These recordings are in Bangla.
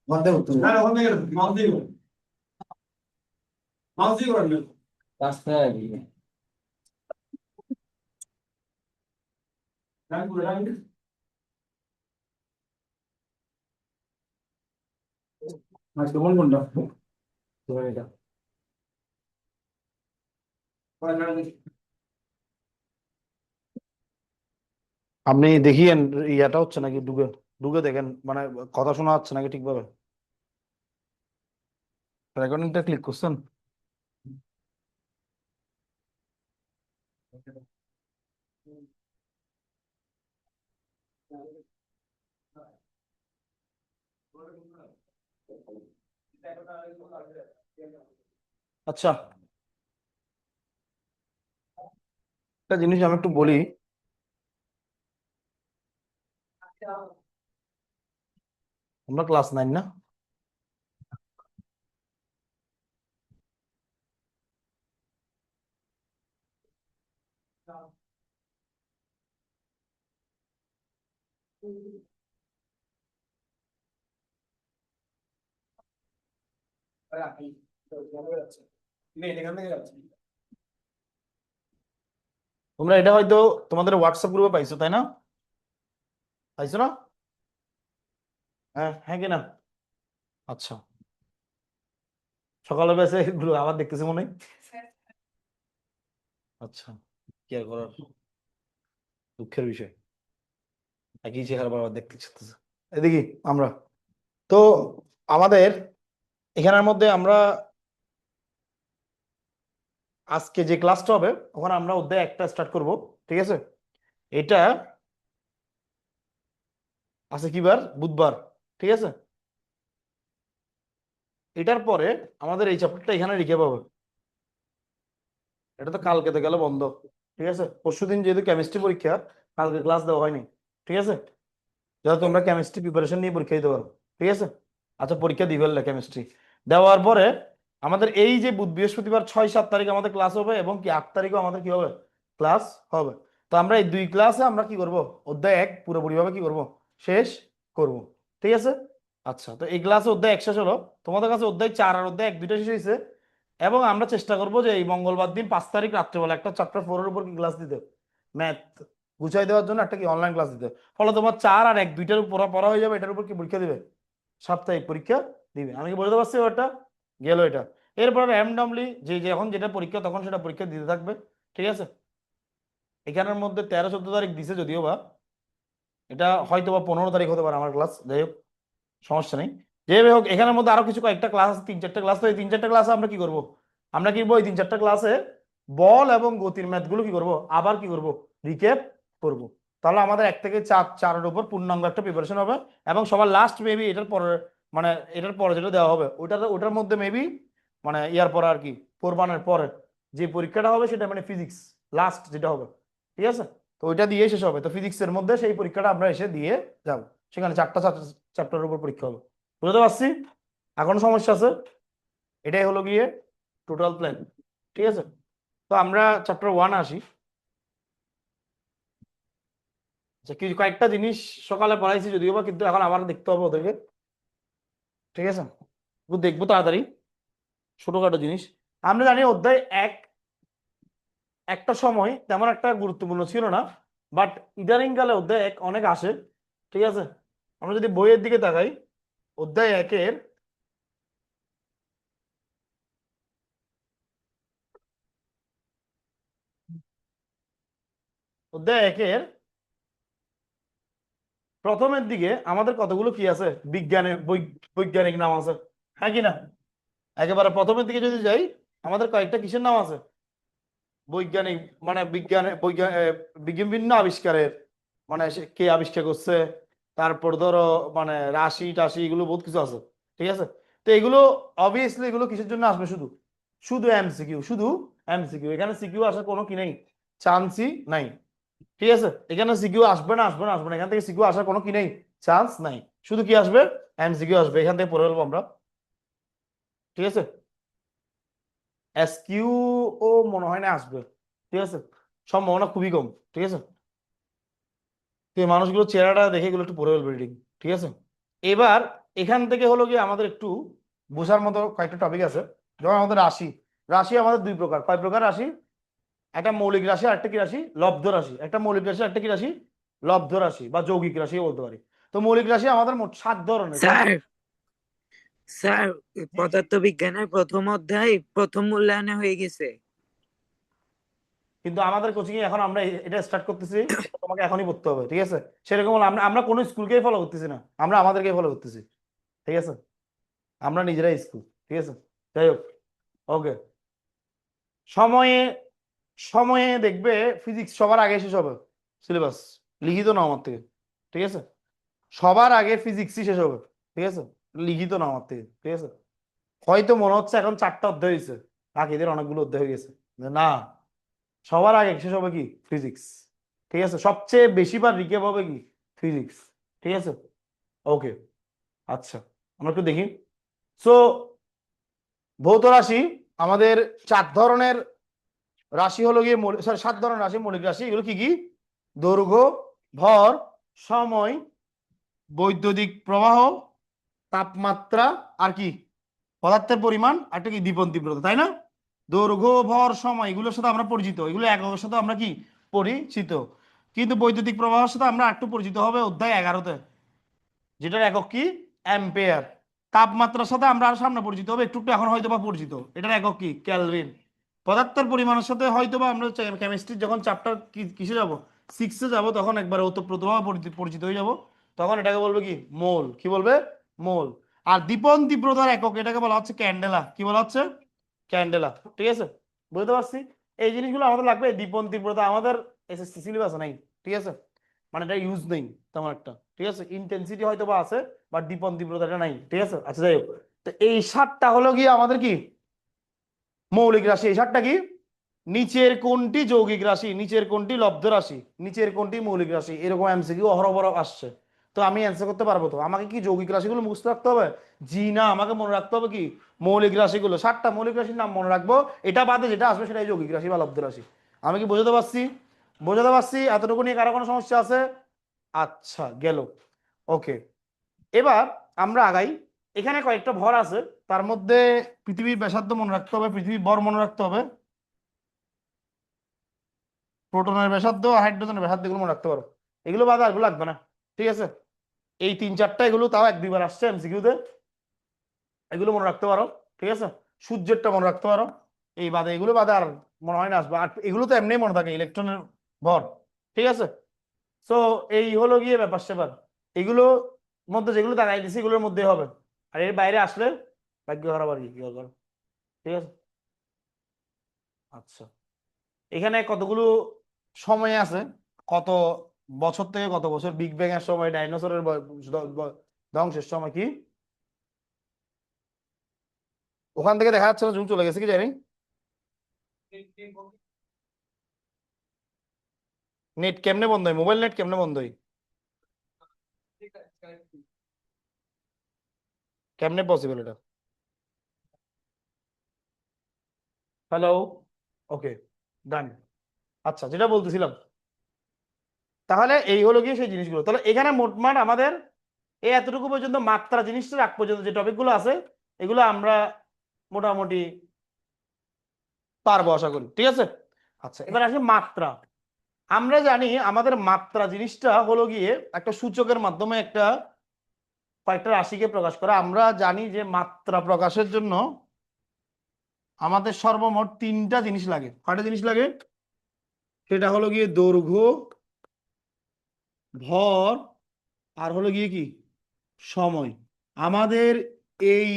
মধ্যে উত্তর হ্যাঁ ওখান থেকে মাউস দিয়ে করুন। মাউস দিয়ে করেন না। রাস্তায় রাখুন রাখুন। আজকে কোন কোনটা তোমার এটা আপনি দেখিয়েন ইয়াটা হচ্ছে নাকি ঢুকে ঢুকে দেখেন মানে কথা শোনা যাচ্ছে নাকি ঠিকভাবে রেকর্ডিংটা ক্লিক করছেন আচ্ছা একটা জিনিস আমি একটু বলি আমরা ক্লাস 9 না তোমরা এটা হয়তো তোমাদের হোয়াটসঅ্যাপ গ্রুপে পাইছো তাই না পাইছো না হ্যাঁ হ্যাঁ কিনা আচ্ছা সকালে বেসে এগুলো আবার দেখতেছি মনে হয় আচ্ছা কি আর করার দুঃখের বিষয় একই চেহারা বারবার দেখতে চাচ্ছে এদিকে আমরা তো আমাদের এখানের মধ্যে আমরা আজকে যে ক্লাসটা হবে ওখানে আমরা অধ্যায় একটা স্টার্ট করব ঠিক আছে এটা আছে কি বার বুধবার ঠিক আছে এটার পরে আমাদের এই চ্যাপ্টারটা এখানে লিখে পাবে এটা তো কালকে তো গেল বন্ধ ঠিক আছে পরশুদিন যেহেতু কেমিস্ট্রি পরীক্ষা কালকে ক্লাস দেওয়া হয়নি ঠিক আছে যাতে তোমরা কেমিস্ট্রি প্রিপারেশন নিয়ে পরীক্ষা দিতে পারো ঠিক আছে আচ্ছা পরীক্ষা দিবে কেমিস্ট্রি দেওয়ার পরে আমাদের এই যে বুধ বৃহস্পতিবার 6-7 তারিখ আমাদের ক্লাস হবে এবং কি 8 তারিখও আমাদের কি হবে ক্লাস হবে তো আমরা এই দুই ক্লাসে আমরা কি করব অধ্যায় 1 পুরোপুরিভাবে কি করব শেষ করব ঠিক আছে আচ্ছা তো এই ক্লাসে অধ্যায় 1 শেষ হলো তোমাদের কাছে অধ্যায় 4 আর অধ্যায় 1 দুইটা শেষ হয়েছে এবং আমরা চেষ্টা করব যে এই মঙ্গলবার দিন 5 তারিখ রাত্রেবেলা একটা চ্যাপ্টার 4 এর উপর কি ক্লাস দিতে ম্যাথ গুছাই দেওয়ার জন্য একটা কি অনলাইন ক্লাস দিতে ফলে তোমার 4 আর 1 দুইটার উপর পড়া হয়ে যাবে এটার উপর কি পরীক্ষা দিবে সাপ্তাহিক পরীক্ষা দিবে আমি কি বলতে পারছি ওটা গেল এটা এরপর র্যান্ডমলি যে যখন যেটা পরীক্ষা তখন সেটা পরীক্ষা দিতে থাকবে ঠিক আছে এখানের মধ্যে 13-14 তারিখ দিছে যদিও বা এটা হয়তো বা 15 তারিখ হতে পারে আমার ক্লাস যাই হোক সমস্যা নেই যেভাবে হোক এখানের মধ্যে আরো কিছু কয়েকটা ক্লাস আছে 3-4টা ক্লাস তো এই 3-4টা ক্লাসে আমরা কি করব আমরা কি করবো এই 3-4টা ক্লাসে বল এবং গতির ম্যাথ গুলো কি করব আবার কি করব রিক্যাপ করব তাহলে আমাদের 1 থেকে 4-4-এর উপর পূর্ণাঙ্গ একটা প্রিপারেশন হবে এবং সবার লাস্ট মেবি এটার পরে মানে এটার পরে যেটা দেওয়া হবে ওটার মধ্যে মেবি মানে ইয়ার পরে আর কি কোরবানের পরে যে পরীক্ষাটা হবে সেটা মানে ফিজিক্স লাস্ট যেটা হবে ঠিক আছে তো ওইটা দিয়ে শেষ হবে তো ফিজিক্সের মধ্যে সেই পরীক্ষাটা আমরা এসে দিয়ে যাব সেখানে 4টা চ্যাপ্টারের উপর পরীক্ষা হবে বুঝতে পারছি এখনো সমস্যা আছে এটাই হলো গিয়ে টোটাল প্ল্যান ঠিক আছে তো আমরা চ্যাপ্টার 1 আসি আচ্ছা কিছু কয়েকটা জিনিস সকালে পড়াইছি যদিও বা কিন্তু এখন আবার দেখতে হবে ওদেরকে ঠিক আছে একটু দেখবো তাড়াতাড়ি ছোটখাটো জিনিস আমরা জানি অধ্যায় 1 একটা সময় তেমন একটা গুরুত্বপূর্ণ ছিল না বাট ইদানিং কালে অধ্যায় 1 অনেক আসে ঠিক আছে আমরা যদি বইয়ের দিকে তাকাই অধ্যায় 1-এর অধ্যায় 1-এর প্রথমের দিকে আমাদের কতগুলো কি আছে বিজ্ঞানের বৈজ্ঞানিক নাম আছে হ্যাঁ কি না একেবারে প্রথমের দিকে যদি যাই আমাদের কয়েকটা কিসের নাম আছে বৈজ্ঞানিক মানে বিভিন্ন আবিষ্কারের মানে কে আবিষ্কার করছে তারপর ধরো মানে রাশি টাশি এগুলো বহুত কিছু আছে ঠিক আছে তো এগুলো অবভিয়াসলি এগুলো কিসের জন্য আসবে শুধু শুধু এমসিকিউ শুধু এমসিকিউ এখানে সিকিউ আসার কোনো কি নেই চান্সই নাই ঠিক আছে এখানে সিকিউ আসবে না আসবে না আসবে না এখান থেকে সিকিউ আসার কোনো কি নেই চান্স নাই শুধু কি আসবে এমসিকিউ আসবে এখান থেকে পড়ে ফেলবো আমরা ঠিক আছে এসকিউ ও মনে হয় না আসবে ঠিক আছে সম্ভাবনা খুবই কম ঠিক আছে তো এই মানুষগুলো চেহারাটা দেখে এগুলো একটু পড়ে ফেলবে রিডিং ঠিক আছে এবার এখান থেকে হলো গিয়ে আমাদের একটু বোঝার মতো কয়েকটা টপিক আছে। যেমন আমাদের রাশি, রাশি আমাদের দুই প্রকার। কয় প্রকার রাশি? একটা মৌলিক রাশি আর একটা কি রাশি? লব্ধ রাশি। একটা মৌলিক রাশি আর একটা কি রাশি? লব্ধ রাশি বা যৌগিক রাশি বলতে পারি। তো মৌলিক রাশি আমাদের মোট 7 ধরনের। স্যার স্যার পদার্থবিজ্ঞানের প্রথম অধ্যায় প্রথম মূল্যায়নে হয়ে গেছে। কিন্তু আমাদের কোচিং এ এখন আমরা এটা স্টার্ট করতেছি, এটা তোমাকে এখনই পড়তে হবে, ঠিক আছে? সেরকম হলো আমরা আমরা কোনো স্কুলকেই ফলো করতেছি না, আমরা আমাদেরকেই ফলো করতেছি, ঠিক আছে? আমরা নিজেরাই স্কুল, ঠিক আছে? যাই হোক, ওকে। সময়ে সময়ে দেখবে ফিজিক্স সবার আগে শেষ হবে, সিলেবাস লিখিত না আমার থেকে, ঠিক আছে? সবার আগে ফিজিক্সই শেষ হবে, ঠিক আছে? লিখিত না আমার থেকে, ঠিক আছে? হয়তো মনে হচ্ছে এখন 4টা অধ্যায় হয়েছে, বাকিদের অনেকগুলো অধ্যায় হয়ে গেছে। না, সবার আগে শেষ হবে কি? ফিজিক্স, ঠিক আছে? সবচেয়ে বেশি বার রিকেপ হবে কি? ফিজিক্স, ঠিক আছে? ওকে, আচ্ছা, আমরা একটু দেখি। সো ভৌত রাশি আমাদের 4 ধরনের রাশি হলো গিয়ে, সরি 7 ধরনের রাশি মৌলিক রাশি। এগুলো কি কি? দৈর্ঘ্য, ভর, সময়, বৈদ্যুতিক প্রবাহ, তাপমাত্রা, আর কি? পদার্থের পরিমাণ, আর একটা কি? দীপন তীব্রতা, তাই না? দৈর্ঘ্য, ভর, সময় এগুলোর সাথে আমরা পরিচিত, এগুলো এককের সাথে আমরা কি পরিচিত। কিন্তু বৈদ্যুতিক প্রবাহের সাথে আমরা একটু পরিচিত হবে অধ্যায় 11তে, যেটার একক কি? অ্যাম্পিয়ার। তাপমাত্রার সাথে আমরা আর সামনে পরিচিত হবে একটু একটু, এখন হয়তো বা পরিচিত, এটার একক কি? কেলভিন। পদার্থের পরিমাণের সাথে হয়তো বা আমরা কেমিস্ট্রির যখন চ্যাপ্টার কিসে যাব, 6-এ যাব, তখন একবার ওতপ্রোতভাবে পরিচিত হয়ে যাব, তখন এটাকে বলবে কি? মোল। কি বলবে? মোল। আর দীপন তীব্রতার একক এটাকে বলা হচ্ছে ক্যান্ডেলা। কি বলা হচ্ছে? ক্যান্ডেলা, ঠিক আছে? বুঝতে পারছি। এই জিনিসগুলো আমাদের লাগবে। দীপন তীব্রতা আমাদের এসএসসি সিলেবাসে নাই, ঠিক আছে? মানে এটা ইউজ নেই তেমন একটা, ঠিক আছে? ইন্টেন্সিটি হয়তো বা আছে, বাট দীপন তীব্রতাটা নাই, ঠিক আছে? আচ্ছা, যাই হোক। তো এই 7টা হলো গিয়ে আমাদের কি? মৌলিক রাশি। এই 7টা কি? নিচের কোনটি যৌগিক রাশি, নিচের কোনটি লব্ধ রাশি, নিচের কোনটি মৌলিক রাশি, এরকম এমসিকিউ অহরহ আসছে। তো আমি অ্যান্সার করতে পারবো তো? আমাকে কি যৌগিক রাশিগুলো মুখস্থ রাখতে হবে? জি না, আমাকে মনে রাখতে হবে কি? মৌলিক রাশিগুলো। 7টা মৌলিক রাশির নাম মনে রাখবো, এটা বাদে যেটা আসবে সেটাই যৌগিক রাশি বা লব্ধ রাশি। আমি কি বোঝাতে পারছি? বোঝাতে পারছি? এতটুকু নিয়ে কারো কোনো সমস্যা আছে? আচ্ছা, গেল। ওকে, এবার আমরা আগাই। এখানে কয়েকটা ভর আছে, তার মধ্যে পৃথিবীর ব্যাসার্ধ মনে রাখতে হবে, পৃথিবীর ভর মনে রাখতে হবে, প্রোটনের ব্যাসার্ধ, হাইড্রোজেনের ব্যাসার্ধ, এগুলো মনে রাখতে পারো। এগুলো বাদে আর এগুলো লাগবে না, ঠিক আছে? এই 3-4টা এগুলো তাও 1-2 বার আসছে এমসিকিউতে, এগুলো মনে রাখতে পারো, ঠিক আছে? সূর্যেরটা মনে রাখতে পারো। এই বাদে, এগুলো বাদে আর মনে হয় না আসবে। আর এগুলো তো এমনি মনে থাকে, ইলেকট্রনের ভর, ঠিক আছে? সো এই হলো গিয়ে ব্যাপার স্যাপার। এগুলো মধ্যে যেগুলো দাঁড়াই দিছি এগুলোর মধ্যে হবে, আর এর বাইরে আসলে ভাগ্য খারাপ আর কি, কি করবো, ঠিক আছে? আচ্ছা, এখানে কতগুলো সময় আছে, কত বছর থেকে কত বছর, বিগ ব্যাং এর সময়, ডাইনোসরের ধ্বংসের সময়, কি ওখান থেকে দেখা যাচ্ছে না? জুম চলে গেছে কি জানি। নেট কেমনে বন্ধ হয়? মোবাইল নেট কেমনে বন্ধ হয়? কেমনে পসিবল এটা? হ্যালো, ওকে, ডান। আচ্ছা, যেটা বলতেছিলাম, তাহলে এই হলো গিয়ে সেই জিনিসগুলো। তাহলে এখানে মোটমাট আমাদের এই এতটুকু পর্যন্ত মাত্রা জিনিসটা রাখ পর্যন্ত যে টপিকগুলো আছে, এগুলো আমরা মোটামুটি পারবো আশা করি, ঠিক আছে? আচ্ছা, এবার আসি মাত্রা। আমরা জানি আমাদের মাত্রা জিনিসটা হলো গিয়ে একটা সূচকের মাধ্যমে একটা কয়েকটা রাশিকে প্রকাশ করা। আমরা জানি যে মাত্রা প্রকাশের জন্য আমাদের সর্বমোট 3টা জিনিস লাগে। কয়টা জিনিস লাগে? সেটা হলো গিয়ে দৈর্ঘ্য, ভর, আর হলো গিয়ে কি? সময়। আমাদের এই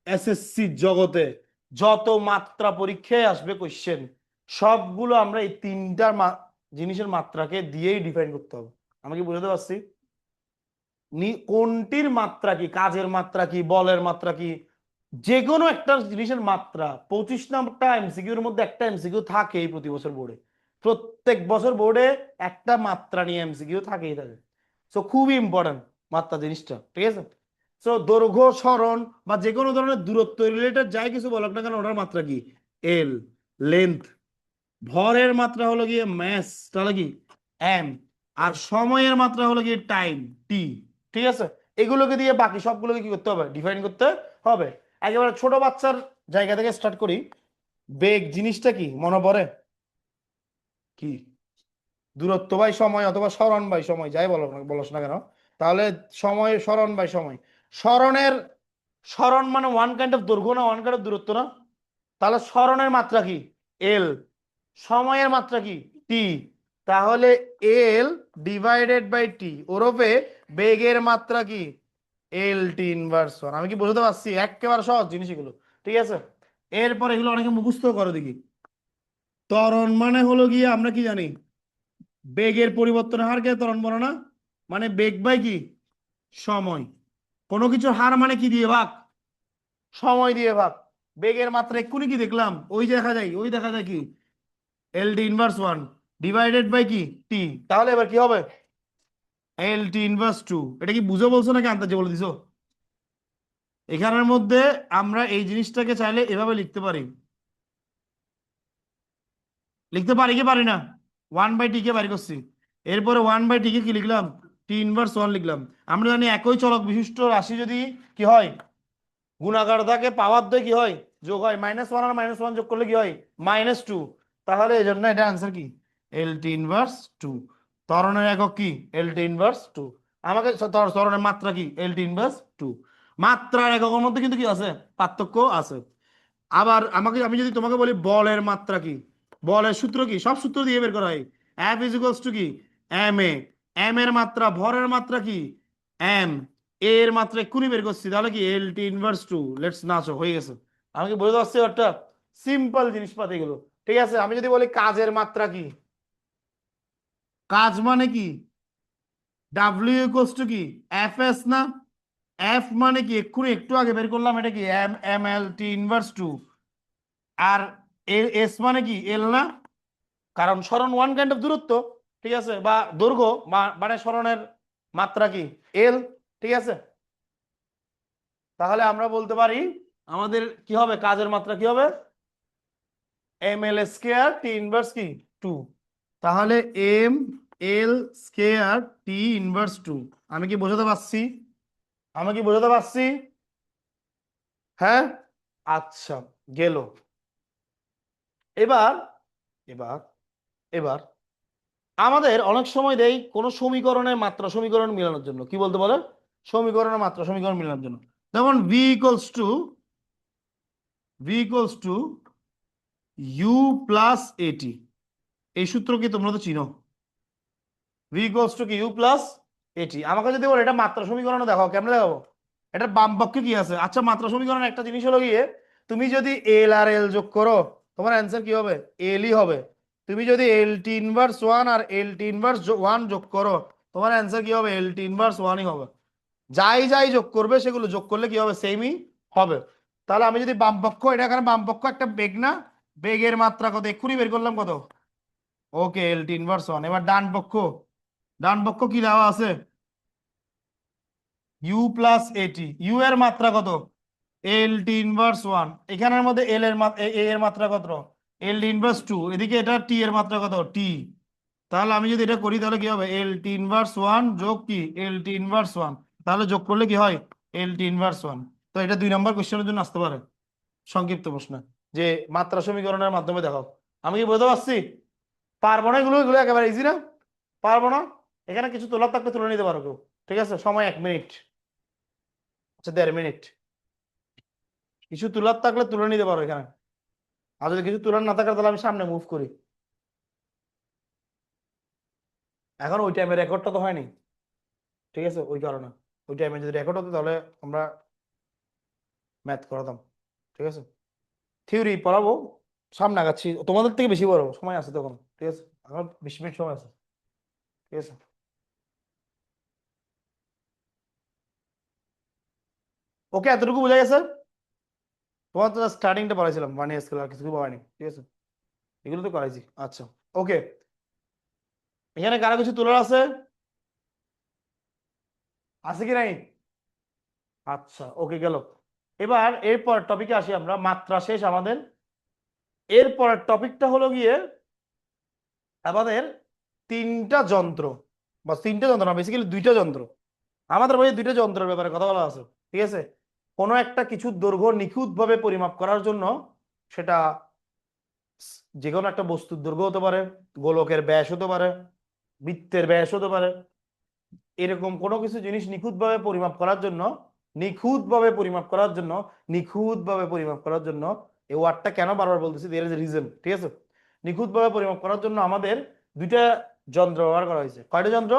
এসএসসি জগতে যত মাত্রা পরীক্ষায় আসবে কোশ্চেন, সবগুলো আমরা এই 3টা জিনিসের মাত্রাকে দিয়েই ডিফাইন করতে হবে। আমি কি বুঝতে পারছি? কোনটির মাত্রা কি, কাজের মাত্রা কি, বলের মাত্রা কি, যে কোনো একটা জিনিসের মাত্রা। 25টা এমসিকিউর মধ্যে একটা এমসিকিউ থাকেই প্রতি বছর বোর্ডে, প্রত্যেক বছর বোর্ডে একটা মাত্রা নিয়ে এমসিকিউ থাকেই থাকে। সো খুবই ইম্পর্টেন্ট মাত্রা জিনিসটা, ঠিক আছে? সো দৈর্ঘ্য, সরণ বা যে কোনো ধরনের দূরত্ব রিলেটেড যাই কিছু বলক না কেন, ওটার মাত্রা কি? এল, লেন্থ। ভরের মাত্রা হলো গিয়ে ম্যাস, তাহলে কি? এম। আর সময়ের মাত্রা হলো গিয়ে টাইম, টি, ঠিক আছে? এগুলোকে দিয়ে বাকি সবগুলোকে কি করতে হবে, ডিফাইন করতে হবে। একেবারে ছোট বাচ্চার জায়গা থেকে স্টার্ট করি। বেগ জিনিসটা কি মনে পড়ে? কি? দূরত্ব বাই সময় অথবা সরণ বাই সময়, যাই বলো বলস না কেন। তাহলে সময় সরণ বাই সময়, সরণের সরণ মানে ওয়ান কাইন্ড অফ দৈর্ঘ্য না, ওয়ান কাইন্ড অফ দূরত্ব না? তাহলে সরণের মাত্রা কি? এল। সময়ের মাত্রা কি? টি। তাহলে এল ডিভাইডেড বাই টি, ওরফে বেগের মাত্রা কি? L T inverse one. আমি কি বুঝতে পারছি? একেবারে সহজ জিনিস এগুলো, ঠিক আছে। এরপর এগুলো অনেকে মুখস্থ করো দেখি। ত্বরণ মানে হলো গিয়ে আমরা কি জানি, বেগের পরিবর্তনের হারকে ত্বরণ বলো না? মানে বেগ বাই কি? সময়। কোনো কিছুর হার মানে কি দিয়ে ভাগ? সময় দিয়ে ভাগ। বেগের মাত্রা এক্ষুনি কি দেখলাম, ওই দেখা যায়, ওই দেখা যায় কি? L T inverse one divided by কি? টি। তাহলে এবার কি হবে? L T inverse two. এটা কি বুঝে বলছো নাকি আন্দাজে বলে দিছো? এখানের মধ্যে আমরা এই জিনিসটাকে চাইলে এভাবে লিখতে পারি, লিখতে পারি কি পারি না? ওয়ান বাই টি কে বাড়ি করছি, এরপরে ওয়ান বাই টি কে কি লিখলাম? টি ইনভার্স ওয়ান লিখলাম। আমরা জানি একই চলক বিশিষ্ট রাশি যদি কি হয়, গুণাকার থাকে, পাওয়ার দিয়ে কি হয়, যোগ হয়। মাইনাস ওয়ান আর মাইনাস ওয়ান যোগ করলে কি হয়? Minus two. তাহলে এই জন্য এটা আনসার কি? L T inverse two. ত্বরণের একক কি? L T inverse two. আমাকে ত্বরণের মাত্রা কি? L T inverse two. মাত্রার এককের মধ্যে কিন্তু কি আছে? পার্থক্য আছে। আবার আমি যদি তোমাকে বলি বলের মাত্রা কি, বলের সূত্র কি? সব সূত্র দিয়ে বের করা হয়। এফ ইজ ইকুয়ালস টু কি? M A. এম এর মাত্রা, ভরের মাত্রা কি? এম। এর মাত্রা এক্ষুনি বের করছি, তাহলে কি? L T inverse two. Let's নাচো, হয়ে গেছে। আমি কি বুঝতে পারছি একটা সিম্পল জিনিসপাতি এগুলো, ঠিক আছে। আমি যদি বলি কাজের মাত্রা কি, কাজ মানে কি? ডাব্লিউ ইকুয়ালস টু কি? এফ এস না? এফ মানে কি? এক্ষুনি একটু আগে বের করলাম, এটা কি? M M L T inverse two. আর এস মানে কি? এল না? কারণ সরণ ওয়ান কাইন্ড অফ দূরত্ব, ঠিক আছে, বা দৈর্ঘ্য, মানে সরণের মাত্রা কি? এল, ঠিক আছে। তাহলে আমরা বলতে পারি আমাদের কি হবে, কাজের মাত্রা কি হবে? M L square T inverse কি? টু। তাহলে M L square T inverse two. আমি কি বোঝাতে পারছি? আমি কি বোঝাতে পারছি? হ্যাঁ, আচ্ছা, গেল। এবার এবার এবার আমাদের অনেক সময় দেই কোন সমীকরণের মাত্রা সমীকরণ মেলানোর জন্য, কি বলতে বলে? সমীকরণের মাত্রা সমীকরণ মেলানোর জন্য। যেমন V equals to U plus A T. এই সূত্র কি তোমরা তো চিনো? ভি ইকুয়ালস টু কি? U plus A T. আমাকে যদি বলো এটা মাত্রা সমীকরণ দেখাও, কেমনে দেখাবো? এটার বাম পক্ষে কি আছে? আচ্ছা, মাত্রা সমীকরণের একটা জিনিস হলো গিয়ে, তুমি যদি এল আর এল যোগ করো, তোমার অ্যান্সার কি হবে? এলই হবে। তুমি যদি এল টি ইনভার্স ওয়ান আর এল টি ইনভার্স ওয়ান যোগ করো, তোমার অ্যান্সার কি হবে? এল টি ইনভার্স ওয়ানই হবে। যাই যাই যোগ করবে সেগুলো যোগ করলে কি হবে? সেমই হবে। তাহলে আমি যদি বাম পক্ষ, এটা এখানে বাম পক্ষ একটা বেগ না? বেগের মাত্রা কত এক্ষুনি বের করলাম, কত? ওকে, এল টি ইনভার্স ওয়ান। এবার ডান পক্ষ, ডান পক্ষ কি দেওয়া আছে? ইউ প্লাস এটি। ইউ এর মাত্রা কত? এল টি ইনভার্স ওয়ান। এখানের মধ্যে এল এর এর মাত্রা কত? এল টি ইনভার্স টু। এদিকে এটা টি এর মাত্রা কত? টি। তাহলে আমি যদি এটা করি তাহলে কি হবে? এল টি ইনভার্স ওয়ান যোগ কি? L T inverse one. তাহলে যোগ করলে কি হয়? এল টি ইনভার্স ওয়ান। তো এটা 2 নম্বর কোশ্চেনের জন্য আসতে পারে, সংক্ষিপ্ত প্রশ্ন, যে মাত্রা সমীকরণের মাধ্যমে দেখাও। আমি কি বুঝতে পারছি? পারবো না এগুলো, এগুলো একেবারে ইজি না? পারবো না। এখানে কিছু তোলার থাকলে তুলে নিতে পারো কেউ, ঠিক আছে। সময় 1 মিনিট, আচ্ছা 1.5 মিনিট। কিছু তোলার থাকলে তুলে নিতে পারো এখানে। আর যদি কিছু তোলার না থাকে তাহলে আমি সামনে মুভ করি। এখন ওই টাইমে রেকর্ডটা তো হয়নি, ঠিক আছে, ওই কারণে। ওই টাইমে যদি রেকর্ড হতো তাহলে আমরা ম্যাথ করাতাম, ঠিক আছে। থিওরি পড়াবো, সামনে আগাচ্ছি, তোমাদের থেকে বেশি পড়াবো, সময় আছে তখন, ঠিক আছে। এখন 20 মিনিট সময় আছে, ঠিক আছে। ওকে, এতটুকু বোঝা গেছে? তোমার তো স্টার্টিংটা পড়াইছিলাম, 1 ইয়ার স্কেল, আর কিছু পড়াইনি, ঠিক আছে। এগুলো তো করাইছি, আচ্ছা। ওকে, এখানে কারো কিছু তোলার আছে? আছে কি নাই? আচ্ছা, ওকে, গেল। এবার এরপর টপিকে আসি আমরা, মাত্রা শেষ আমাদের। এরপরের টপিকটা হলো গিয়ে আমাদের তিনটা যন্ত্র, বা তিনটা যন্ত্র না, বেসিক্যালি দুইটা যন্ত্র, আমাদের বইয়ে দুইটা যন্ত্রের ব্যাপারে কথা বলা আছে, ঠিক আছে? কোনো একটা কিছুর দৈর্ঘ্য নিখুঁতভাবে পরিমাপ করার জন্য সেটা যে কোনো একটা বস্তুর দৈর্ঘ্য হতে পারে, গোলকের ব্যাস হতে পারে, বৃত্তের ব্যাস হতে পারে, এরকম কোনো কিছু জিনিস নিখুঁতভাবে পরিমাপ করার জন্য, নিখুঁতভাবে পরিমাপ করার জন্য, নিখুঁতভাবে পরিমাপ করার জন্য, এই ওয়ার্ডটা কেন বারবার বলতেছি, দেয়ার ইজ রিজন, ঠিক আছে? নিখুঁতভাবে পরিমাপ করার জন্য আমাদের দুইটা যন্ত্র ব্যবহার করা হয়েছে। কয়টা যন্ত্র?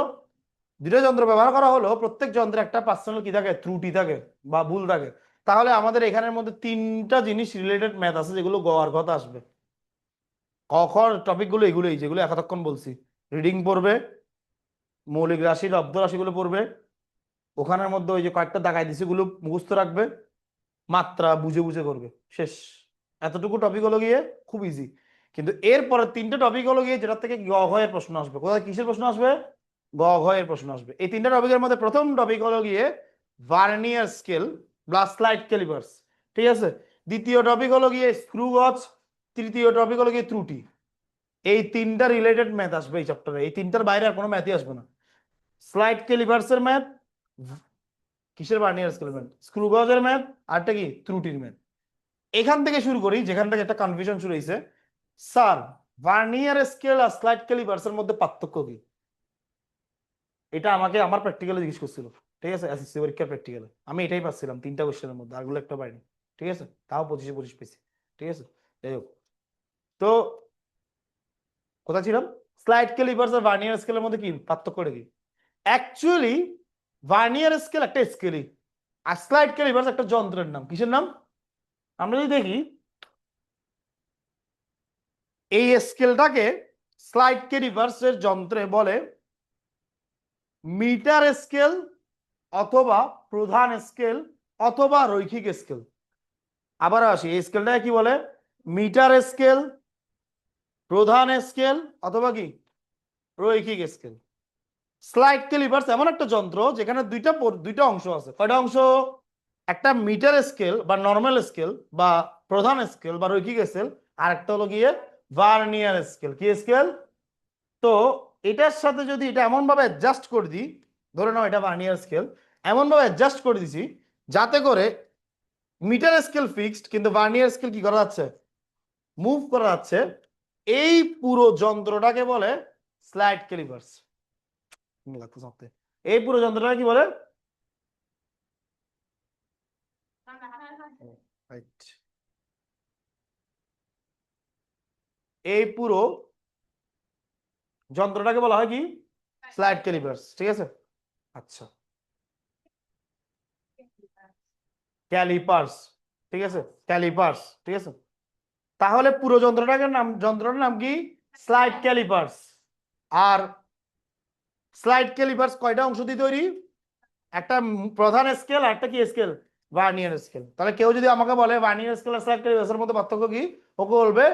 দুইটা যন্ত্র ব্যবহার করা হলো। প্রত্যেক যন্ত্রে একটা পার্সোনাল কি থাকে, ত্রুটি থাকে বা ভুল থাকে। তাহলে আমাদের এখানের মধ্যে তিনটা জিনিস রিলেটেড ম্যাথ আছে যেগুলো গ আর ঘতে আসবে। ক খ টপিক গুলো এগুলোই যেগুলো এতক্ষণ বলছি। রিডিং পড়বে, মৌলিক রাশি লব্ধ রাশিগুলো পড়বে, ওখানের মধ্যে ওই যে কয়েকটা দাগাই দিছে গুলো মুখস্থ রাখবে, মাত্রা বুঝে বুঝে করবে, শেষ। এতটুকু টপিক হলো গিয়ে খুব ইজি। কিন্তু এরপরে তিনটা টপিক হলো গিয়ে যেটা থেকে গ ঘ এর প্রশ্ন আসবে। কোথায় কিসের প্রশ্ন আসবে? গ ঘ এর প্রশ্ন আসবে। এই তিনটা টপিকের মধ্যে প্রথম টপিক হলো গিয়ে ভার্নিয়ার স্কেল বা স্লাইড ক্যালিপার্স, ঠিক আছে? দ্বিতীয় টপিক হলো গিয়ে স্ক্রু গজ, তৃতীয় টপিক হলো গিয়ে ত্রুটি। এই তিনটা রিলেটেড ম্যাথ আসবে এই চ্যাপ্টারে। এই তিনটার বাইরে আর কোনো ম্যাথই আসবে না। স্লাইড ক্যালিপার্সের ম্যাথ, কিসের ভার্নিয়ার স্কেল ম্যাথ, স্ক্রু গজের ম্যাথ, আরটা কি ত্রুটির ম্যাথ। এখান থেকে শুরু করি যেখান থেকে একটা কনফিউশন শুরু হয়েছে। স্যার, ভার্নিয়ার স্কেল আর স্লাইড ক্যালিপার্সের মধ্যে পার্থক্য কি? এটা আমাকে আমার প্র্যাকটিক্যালে জিজ্ঞেস করছিল, ঠিক আছে? এসএসসি পরীক্ষার প্র্যাকটিক্যালে আমি এটাই পাচ্ছিলাম তিনটা কোশ্চেনের মধ্যে, আরগুলো একটা পাইনি, ঠিক আছে? তাও 25-25 পেয়েছি, ঠিক আছে? যাই হোক, তো কোথায় ছিলাম? স্লাইড ক্যালিপার্স আর ভার্নিয়ার স্কেলের মধ্যে কি পার্থক্যটা কি? অ্যাকচুয়ালি ভার্নিয়ার স্কেল একটা স্কেলই, আর স্লাইড ক্যালিপার্স একটা যন্ত্রের নাম। কিসের নাম? আমরা যদি দেখি এই স্কেলটাকে স্লাইড ক্যালিপার্সের যন্ত্রে বলে মিটার স্কেল অথবা প্রধান স্কেল অথবা রৈখিক স্কেল। আবার আসি, এই স্কেলটাকে কি বলে? মিটার স্কেল, প্রধান স্কেল অথবা কি রৈখিক স্কেল। স্লাইড ক্যালিপার্স এমন একটা যন্ত্র যেখানে দুইটা অংশ আছে। কয়টা অংশ? একটা মিটার স্কেল বা নর্মাল স্কেল বা প্রধান স্কেল বা রৈখিক স্কেল, আর একটা হলো গিয়ে ভার্নিয়ার স্কেল। কি স্কেল? তো এটার সাথে যদি এটা এমন ভাবে অ্যাডজাস্ট করে দিই, ধরে নাও এটা ভার্নিয়ার স্কেল, এমন ভাবে অ্যাডজাস্ট করে দিছি যাতে করে মিটার স্কেল ফিক্সড কিন্তু ভার্নিয়ার স্কেল কি করা যাচ্ছে, মুভ করা যাচ্ছে। এই পুরো যন্ত্রটাকে বলে স্লাইড ক্যালিপার্স। এই পুরো যন্ত্রটাকে কি বলে? Right. এই পুরো যন্ত্রটাকে বলা হয় কি? স্লাইড ক্যালিপার্স, ঠিক আছে? আচ্ছা, ক্যালিপার্স, ঠিক আছে? ক্যালিপার্স, ঠিক আছে? তাহলে পুরো যন্ত্রটার নাম কি? Slide callipers. আর স্লাইড ক্যালিপার্স কয়টা অংশ দিয়ে তৈরি? একটা প্রধান স্কেল আর একটা কি স্কেল? Vernier scale. তাহলে কেউ যদি আমাকে বলে ভার্নিয়ার স্কেল আর স্লাইড ক্যালিপার্সের মধ্যে পার্থক্য কি, ওকে বলবে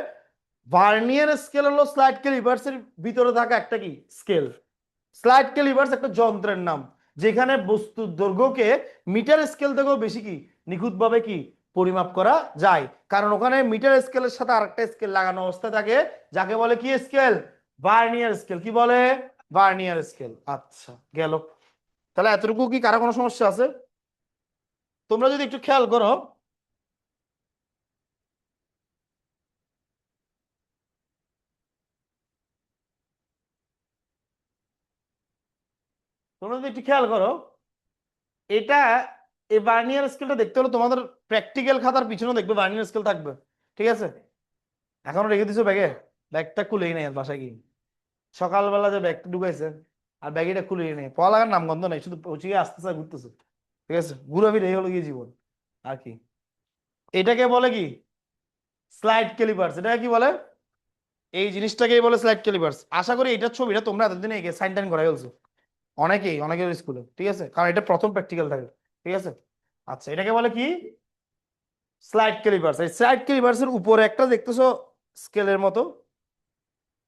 ভার্নিয়ার স্কেল হলো স্লাইড ক্যালিপার্সের ভিতরে থাকা একটা কি স্কেল। স্লাইড ক্যালিপার্স একটা যন্ত্রের নাম যেখানে বস্তুর দৈর্ঘ্যকে মিটার স্কেল থেকেও বেশি কি নিখুঁতভাবে কি পরিমাপ করা যায়, কারণ ওখানে মিটার স্কেলের সাথে আরেকটা স্কেল লাগানো অবস্থায় থাকে যাকে বলে কি স্কেল? Vernier scale. কি বলে? Vernier scale. আচ্ছা, গেল। তাহলে এতটুকু কি কারো কোনো সমস্যা আছে? তোমরা যদি একটু খেয়াল করো, তোমরা যদি একটু খেয়াল করো, এটা এই ভার্নিয়ার স্কেলটা দেখতে হলে তোমাদের প্র্যাকটিক্যাল খাতার পিছনে দেখবে ভার্নিয়ার স্কেল থাকবে, ঠিক আছে? এখনো রেখে দিছো ব্যাগে? ব্যাগটা খুলেই নেই আর বাসায় গিয়ে সকালবেলা যে ব্যাগটা ঢুকাইছে আর ব্যাগটা খুলেই নেই, পড়ালেখার নাম গন্ধ নেই, শুধু পৌঁছে আসতেছে ঘুরতেছে, ঠিক আছে? ঘুরাফির এই হলো গিয়ে জীবন আর কি। এটাকে বলে কি? Slide callipers. এটাকে কি বলে? এই জিনিসটাকেই বলে স্লাইড ক্যালিপার্স। আশা করি এটার ছবিটা তোমরা এতদিনে সাইন টাইন করাই ফেলছো অনেকের স্কুলে, ঠিক আছে? কারণ এটা প্রথম প্র্যাকটিক্যাল থাকে, ঠিক আছে? আচ্ছা, এটাকে বলে কি? Slide callipers. এই স্লাইড ক্যালিপার্সের উপরে একটা দেখতেছো স্কেলের মতো,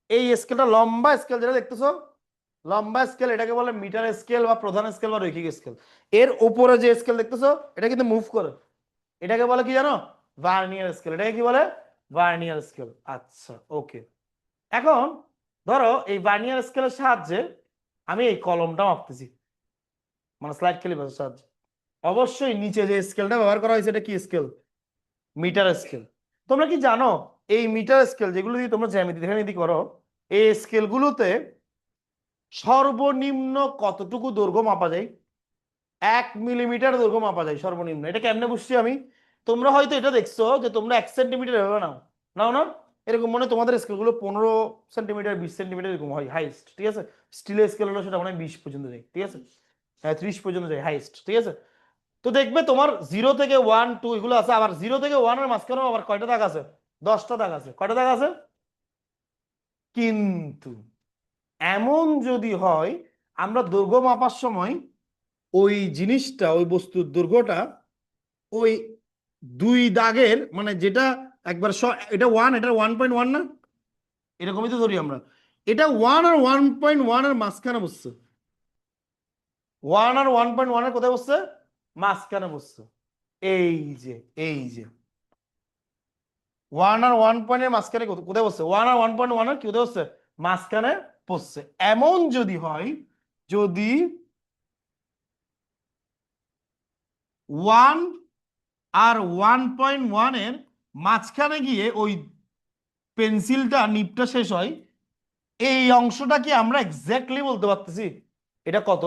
এই স্কেলটা লম্বা স্কেল যেটা দেখতেছো, লম্বা স্কেল, এটাকে বলে মিটার স্কেল বা প্রধান স্কেল বা রৈখিক স্কেল। এর উপরে যে স্কেল দেখতেছো এটা কিন্তু মুভ করে, এটাকে বলে কি জানো? Vernier scale. এটাকে কি বলে? Vernier scale. আচ্ছা, ওকে। এখন ধরো এই ভার্নিয়ার স্কেলের সাহায্যে আমি এই কলমটা মাপতেছি, মানে স্লাইড ক্যালিপারের সাহায্যে। অবশ্যই নিচে যে স্কেলটা ব্যবহার করা হয়েছে এটা কি স্কেল? Metre scale. তোমরা কি জানো এই মিটার স্কেল যেগুলো দিয়ে তোমরা জ্যামিতি দেখামিতি করো, এই স্কেলগুলোতে সর্বনিম্ন কতটুকু দৈর্ঘ্য মাপা যায়? 1 মিলিমিটার দৈর্ঘ্য মাপা যায় সর্বনিম্ন। এটা কেমনে বুঝছি আমি? তোমরা হয়তো এটা দেখছো যে তোমরা 1 সেন্টিমিটার এভাবে নাও, নাও না? এরকম মনে হয় তোমাদের স্কেলগুলো 15 সেন্টিমিটার 20 সেন্টিমিটার এরকম হয় হাইস্ট, ঠিক আছে? স্টিলের স্কেল হলো সেটা মনে হয় 20 পর্যন্ত যায়, ঠিক আছে? হ্যাঁ 30 পর্যন্ত যায় হাইস্ট, ঠিক আছে? তো দেখবে তোমার 0 থেকে 1 2 এগুলো আছে, আবার 0 থেকে 1 এর মাঝখানেও আবার কয়টা দাগ আছে? 10টা দাগ আছে। কয়টা দাগ আছে? কিন্তু এমন যদি হয় আমরা দৈর্ঘ্য মাপার সময় ওই জিনিসটা, ওই বস্তুর দৈর্ঘ্যটা ওই দুই দাগের মানে যেটা একবার এটা 1, এটা 1.1 না, এরকমই তো ধরি আমরা। এটা 1 আর 1.1 এর মাঝখানে বসছে। 1 আর 1.1 এর কোথায় বসছে? মাঝখানে বসছে। এই যে, এই যে 1 আর 1 এর মাঝখানে কোথায় বসছে? 1 আর 1.1 এর কি কোথায় বসছে? মাঝখানে বসছে। এমন যদি হয়, যদি 1 আর 1.1 এর মাঝখানে গিয়ে ওই পেন্সিলটা নিপটা শেষ হয়, এই অংশটা কি আমরা এক্স্যাক্টলি বলতে পারতেছি এটা কত?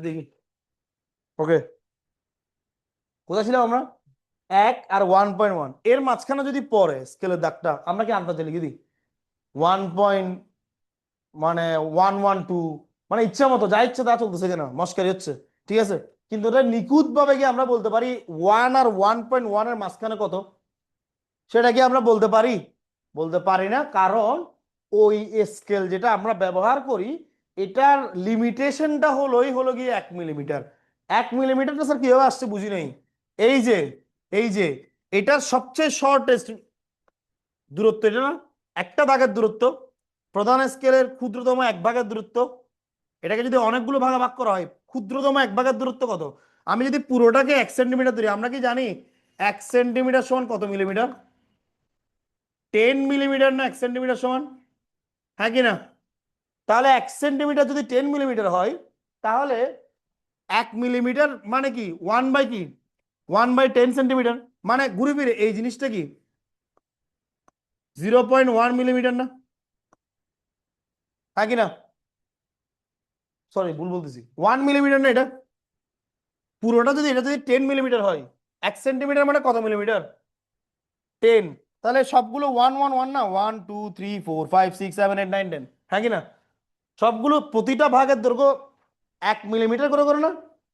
দেখি, ওকে, কোথায় ছিলাম আমরা? 1 আর 1.1 এর মাঝখানে যদি পড়ে স্কেলের দাগটা, আমরা কি আন্দাজে লিখে দিই 1. মানে 112, মানে ইচ্ছা মতো যা ইচ্ছা তা চলতেছে, কেন মস্কারি হচ্ছে, ঠিক আছে? কিন্তু এটা নিখুঁত ভাবে কি আমরা বলতে পারি 1 আর 1.1 এর মাঝখানে কত? সেটা কি আমরা বলতে পারি? বলতে পারি না, কারণ ওই স্কেল যেটা আমরা ব্যবহার করি এটার লিমিটেশনটা হলো গিয়ে 1 মিলিমিটার। 1 মিলিমিটারটা স্যার কিভাবে আসছে বুঝি নাই। এই যে, এই যে এটার সবচেয়ে শর্টেস্ট দূরত্ব এটা না, একটা দাগের দূরত্ব, প্রধান স্কেলের ক্ষুদ্রতম 1 ভাগের দূরত্ব। এটাকে যদি অনেকগুলো ভাগে ভাগ করা হয়, ক্ষুদ্রতম 1 ভাগের দূরত্ব কত? আমি যদি পুরোটাকে 1 সেন্টিমিটার ধরি, আমরা কি জানি 1 সেন্টিমিটার সমান কত মিলিমিটার? 10 মিলিমিটার না 1 সেন্টিমিটার সমান, হ্যাঁ কি না? তাহলে 1 সেন্টিমিটার যদি 10 মিলিমিটার হয়, তাহলে 1 মিলিমিটার মানে কি 1 বাই কি 1/10 সেন্টিমিটার। মানে ঘুরে ফিরে এই জিনিসটা কি 0.1 মিলিমিটার না, হ্যাঁ কি না? সরি ভুল বলতেছি, 1 মিলিমিটার না এটা পুরোটা। যদি এটা যদি 10 মিলিমিটার হয়, 1 সেন্টিমিটার মানে কত মিলিমিটার? 10। তাহলে সবগুলো 1 1 1 না, 1 2 3 4 5 6 7 8 9 10, হ্যাঁ কি না? সবগুলো প্রতিটা ভাগের দৈর্ঘ্য 1 মিলিমিটার করে করে না?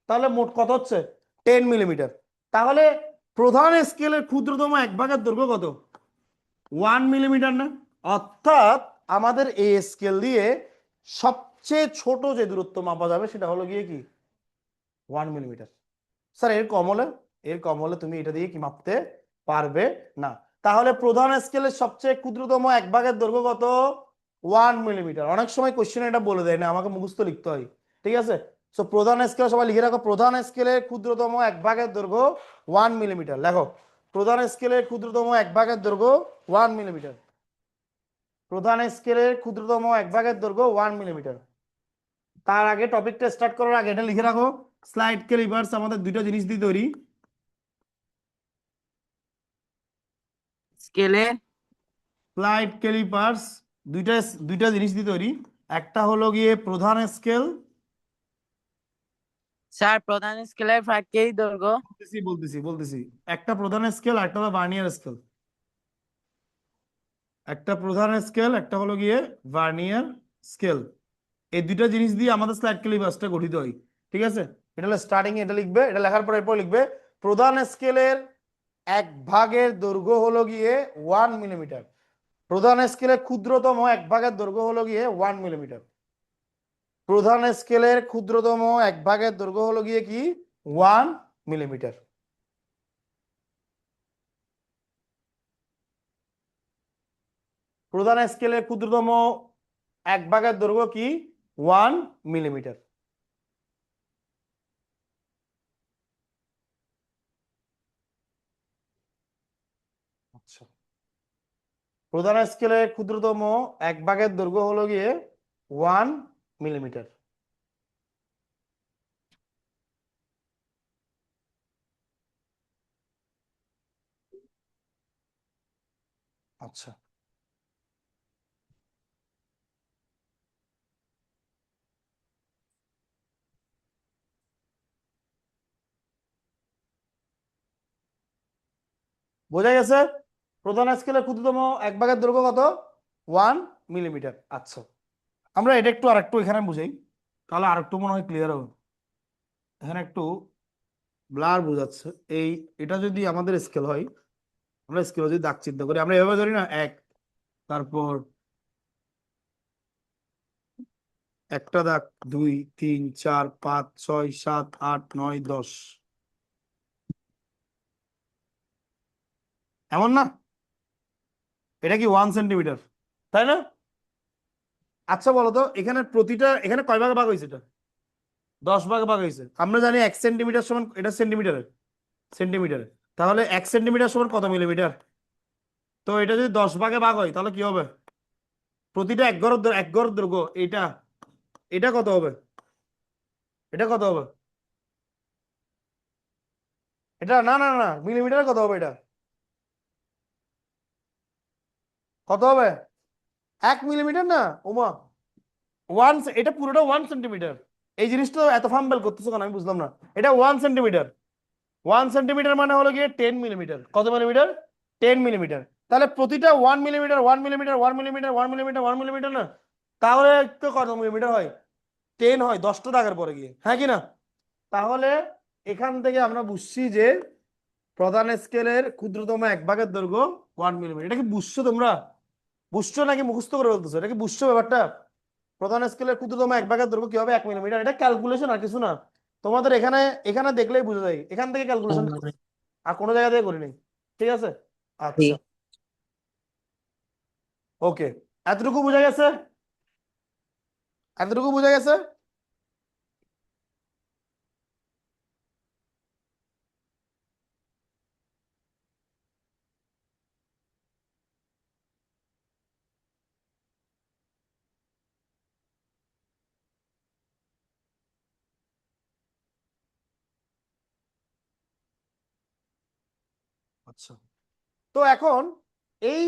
তাহলে মোট কত হচ্ছে? 10 মিলিমিটার। তাহলে প্রধান স্কেলের ক্ষুদ্রতম 1 ভাগের দৈর্ঘ্য কত? 1 মিলিমিটার না? অর্থাৎ আমাদের এই স্কেল দিয়ে সবচেয়ে ছোট যে দূরত্ব মাপা যাবে সেটা হলো গিয়ে কি 1 মিলিমিটার। স্যার এর কম হলে তুমি এটা দিয়ে কি মাপতে পারবে না। তাহলে প্রধান স্কেলের সবচেয়ে ক্ষুদ্রতম 1 ভাগের দৈর্ঘ্য কত? 1 মিলিমিটার। অনেক সময় কোশ্চেন এটা বলে দেয় না, আমাকে মুখস্থ লিখতে হয়, ঠিক আছে? সো প্রধান স্কেল সবাই লিখে রাখো, প্রধান স্কেলের ক্ষুদ্রতম 1 ভাগের দৈর্ঘ্য 1 মিলিমিটার। লেখো, প্রধান স্কেলের ক্ষুদ্রতম 1 ভাগের দৈর্ঘ্য 1 মিলিমিটার। প্রধান স্কেলের ক্ষুদ্রতম 1 ভাগের দৈর্ঘ্য 1 মিলিমিটার। তার আগে টপিকটা স্টার্ট করার আগে এটা লিখে রাখো, স্লাইড ক্যালিপার্স আমাদের দুটো জিনিস দিয়ে তৈরি। স্কেলে স্লাইড ক্যালিপার্স দুইটা দুইটা জিনিস দিয়ে তৈরি। একটা হলো গিয়ে প্রধান স্কেল, স্যার প্রধান স্কেলের ফাঁকেই দৈর্ঘ্য। বলতেছি একটা প্রধান স্কেল আর একটা হলো ভার্নিয়ার স্কেল। একটা প্রধান স্কেল, একটা হলো গিয়ে ভার্নিয়ার স্কেল। এই দুইটা জিনিস দিয়ে আমাদের স্লাইড ক্যালিপার্সটা গঠিত হয়। ঠিক আছে, এটা হলো স্টার্টিং, এটা লিখবে, এটা লেখার পর এরপর লিখবে প্রধান স্কেলের এক ভাগের দৈর্ঘ্য হলো গিয়ে 1 মিলিমিটার। প্রধান স্কেলের ক্ষুদ্রতম এক ভাগের দৈর্ঘ্য হলো গিয়ে 1 মিলিমিটার। প্রধান স্কেলের ক্ষুদ্রতম এক ভাগের দৈর্ঘ্য হলো গিয়ে কি 1 মিলিমিটার। প্রধান স্কেলের ক্ষুদ্রতম এক ভাগের দৈর্ঘ্য কি 1 মিলিমিটার। আচ্ছা, প্রধান স্কেলের ক্ষুদ্রতম এক ভাগের দৈর্ঘ্য হলো গিয়ে 1 মিলিমিটার। আচ্ছা, বোঝা গেছে? প্রধান স্কেলের ক্ষুদ্রতম এক ভাগের দৈর্ঘ্য কত? 1 মিলিমিটার। আচ্ছা, আমরা এটা একটু আরেকটু এখানে বুঝাই, তাহলে আরেকটু মনে হয় ক্লিয়ার হবে। এখানে একটু ব্লার বোঝাচ্ছে। এটা যদি আমাদের স্কেল হয়, আমরা স্কেল যদি দাগ চিন্তা করি, আমরা এভাবে ধরি না, এক, তারপর একটা দাগ, 2 3 4 5 6 7 8 9 10, এমন না? এটা কি 1 সেন্টিমিটার, তাই না? আচ্ছা বলো তো, এখানে প্রতিটা, এখানে কয় ভাগে ভাগ হয়েছে? এটা 10 ভাগে ভাগ হয়েছে। আমরা জানি 1 সেন্টিমিটার সমান, এটা সেন্টিমিটারে, সেন্টিমিটারে, তাহলে 1 সেন্টিমিটার সমান কত মিলিমিটার? তো এটা যদি 10 ভাগে ভাগ হয় তাহলে কি হবে? প্রতিটা এক গড় দৈর্ঘ্য, এটা এটা কত হবে? এটা কত হবে? এটা না না না, মিলিমিটার কত হবে? এটা কত হবে? 1 মিলিমিটার না ওমা, এটা পুরোটা 1 সেন্টিমিটার। এই জিনিসটা এত ফাম্বেল করতেছো কেন আমি বুঝলাম না। এটা 1 সেন্টিমিটার। 1 সেন্টিমিটার মানে হলো গিয়ে 10 মিলিমিটার। কত মিলিমিটার? 10 মিলিমিটার। তাহলে প্রতিটা 1 millimetre, 1 millimetre, 1 millimetre, 1 millimetre, 1 millimetre না, তাহলে তো কত মিলিমিটার হয়? 10 হয় 10টা দাগের পরে গিয়ে, হ্যাঁ কি না? তাহলে এখান থেকে আমরা বুঝছি যে প্রধান স্কেলের ক্ষুদ্রতম এক ভাগের দৈর্ঘ্য 1 মিলিমিটার। এটা কি বুঝছো তোমরা? বুঝছো নাকি মুখস্থ করে বলতেছো? এটা কি বুঝছো ব্যাপারটা? প্রধান স্কেলের ক্ষুদ্রতম এক ভাগের দৈর্ঘ্য কি হবে? 1 মিলিমিটার। এটা ক্যালকুলেশন আর কিছু না। তোমাদের এখানে এখানে দেখলেই বুঝা যায়, এখান থেকে ক্যালকুলেশন, আর কোনো জায়গা থেকে করিনি। ঠিক আছে, আচ্ছা, ওকে, এতটুকু বোঝা গেছে? এতটুকু বোঝা গেছে? আচ্ছা, তো এখন এই